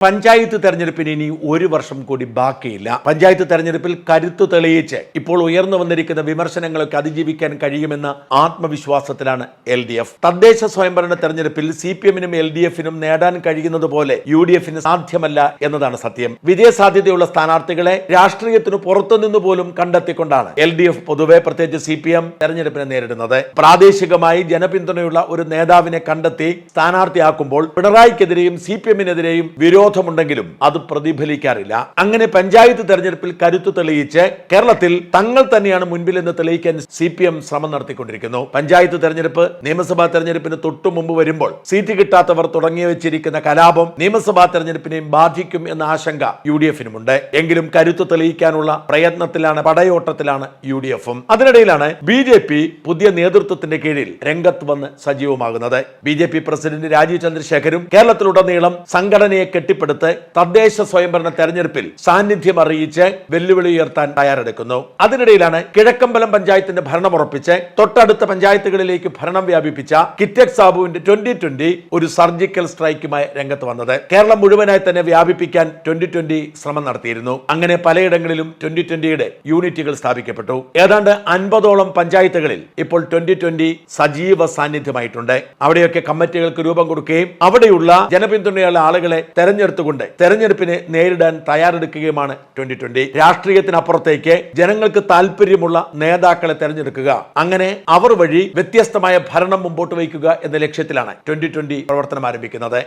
പഞ്ചായത്ത് തെരഞ്ഞെടുപ്പിന് ഇനി ഒരു വർഷം കൂടി ബാക്കിയില്ല. പഞ്ചായത്ത് തെരഞ്ഞെടുപ്പിൽ കരുത്തു തെളിയിച്ച് ഇപ്പോൾ ഉയർന്നു വന്നിരിക്കുന്ന വിമർശനങ്ങളൊക്കെ അതിജീവിക്കാൻ കഴിയുമെന്ന ആത്മവിശ്വാസത്തിലാണ് LDF. തദ്ദേശ സ്വയംഭരണ തെരഞ്ഞെടുപ്പിൽ CPM-നും LDF-നും നേടാൻ കഴിയുന്നത് പോലെ UDF-ന് സാധ്യമല്ല എന്നതാണ് സത്യം. വിജയസാധ്യതയുള്ള സ്ഥാനാർത്ഥികളെ രാഷ്ട്രീയത്തിനു പുറത്തുനിന്ന് പോലും കണ്ടെത്തിക്കൊണ്ടാണ് LDF പൊതുവെ പ്രത്യേകിച്ച് CPM തെരഞ്ഞെടുപ്പിനെ നേരിടുന്നത്. പ്രാദേശികമായി ജനപിന്തുണയുള്ള ഒരു നേതാവിനെ കണ്ടെത്തി സ്ഥാനാർത്ഥിയാക്കുമ്പോൾ പിണറായിക്കെതിരെയും CPM-നെതിരെയും വിരോധമുണ്ടെങ്കിലും അത് പ്രതിഫലിക്കാറില്ല. അങ്ങനെ പഞ്ചായത്ത് തെരഞ്ഞെടുപ്പിൽ കരുത്തു തെളിയിച്ച് കേരളത്തിൽ തങ്ങൾ തന്നെയാണ് മുൻപിൽ എന്ന് തെളിയിക്കാൻ CPM ശ്രമം നടത്തിക്കൊണ്ടിരിക്കുന്നു. പഞ്ചായത്ത് തെരഞ്ഞെടുപ്പ് നിയമസഭാ തെരഞ്ഞെടുപ്പിന് തൊട്ടു മുമ്പ് വരുമ്പോൾ സീറ്റ് കിട്ടാത്തവർ തുടങ്ങി വെച്ചിരിക്കുന്ന കലാപം നിയമസഭാ തെരഞ്ഞെടുപ്പിനെയും ബാധിക്കും എന്ന ആശങ്ക UDF-നുമുണ്ട്. എങ്കിലും കരുത്തു തെളിയിക്കാനുള്ള പ്രയത്നത്തിലാണ്, പടയോട്ടത്തിലാണ് UDF-ഉം. അതിനിടയിലാണ് BJP പുതിയ നേതൃത്വത്തിന്റെ കീഴിൽ രംഗത്ത് വന്ന് സജീവമാകുന്നത്. BJP പ്രസിഡന്റ് രാജീവ് ചന്ദ്രശേഖരും കേരളത്തിലുടനീളം സംഘടനയെ കെട്ടിപ്പടുത്ത് തദ്ദേശ സ്വയംഭരണ തെരഞ്ഞെടുപ്പിൽ സാന്നിധ്യം അറിയിച്ച് വെല്ലുവിളി ഉയർത്താൻ തയ്യാറെടുക്കുന്നു. അതിനിടയിലാണ് കിഴക്കമ്പലം പഞ്ചായത്തിന്റെ ഭരണം ഉറപ്പിച്ച് തൊട്ടടുത്ത പഞ്ചായത്തുകളിലേക്ക് ഭരണം വ്യാപിപ്പിച്ച കിറ്റക് സാബുവിന്റെ 2020 ഒരു സർജിക്കൽ സ്ട്രൈക്കുമായി രംഗത്ത് വന്നത്. കേരളം മുഴുവനായി തന്നെ വ്യാപിപ്പിക്കാൻ 2020 ശ്രമം നടത്തിയിരുന്നു. അങ്ങനെ പലയിടങ്ങളിലും 2020യുടെ യൂണിറ്റുകൾ സ്ഥാപിക്കപ്പെട്ടു. ഏതാണ്ട് 50ഓളം പഞ്ചായത്തുകളിൽ ഇപ്പോൾ 2020 സജീവ സാന്നിധ്യമായിട്ടുണ്ട്. അവിടെയൊക്കെ കമ്മിറ്റികൾക്ക് രൂപം കൊടുക്കുകയും അവിടെയുള്ള ജനപിന്തുണയുള്ള ആളുകളെ തെരഞ്ഞെടുത്തുകൊണ്ട് തെരഞ്ഞെടുപ്പിനെ നേരിടാൻ തയ്യാറെടുക്കുകയുമാണ് 2020. രാഷ്ട്രീയത്തിനപ്പുറത്തേക്ക് ജനങ്ങൾക്ക് താല്പര്യമുള്ള നേതാക്കളെ തെരഞ്ഞെടുക്കുക, അങ്ങനെ അവർ വഴി വ്യത്യസ്തമായ ഭരണം മുമ്പോട്ട് വയ്ക്കുക എന്ന ലക്ഷ്യത്തിലാണ് 2020 പ്രവർത്തനം ആരംഭിക്കുന്നത്.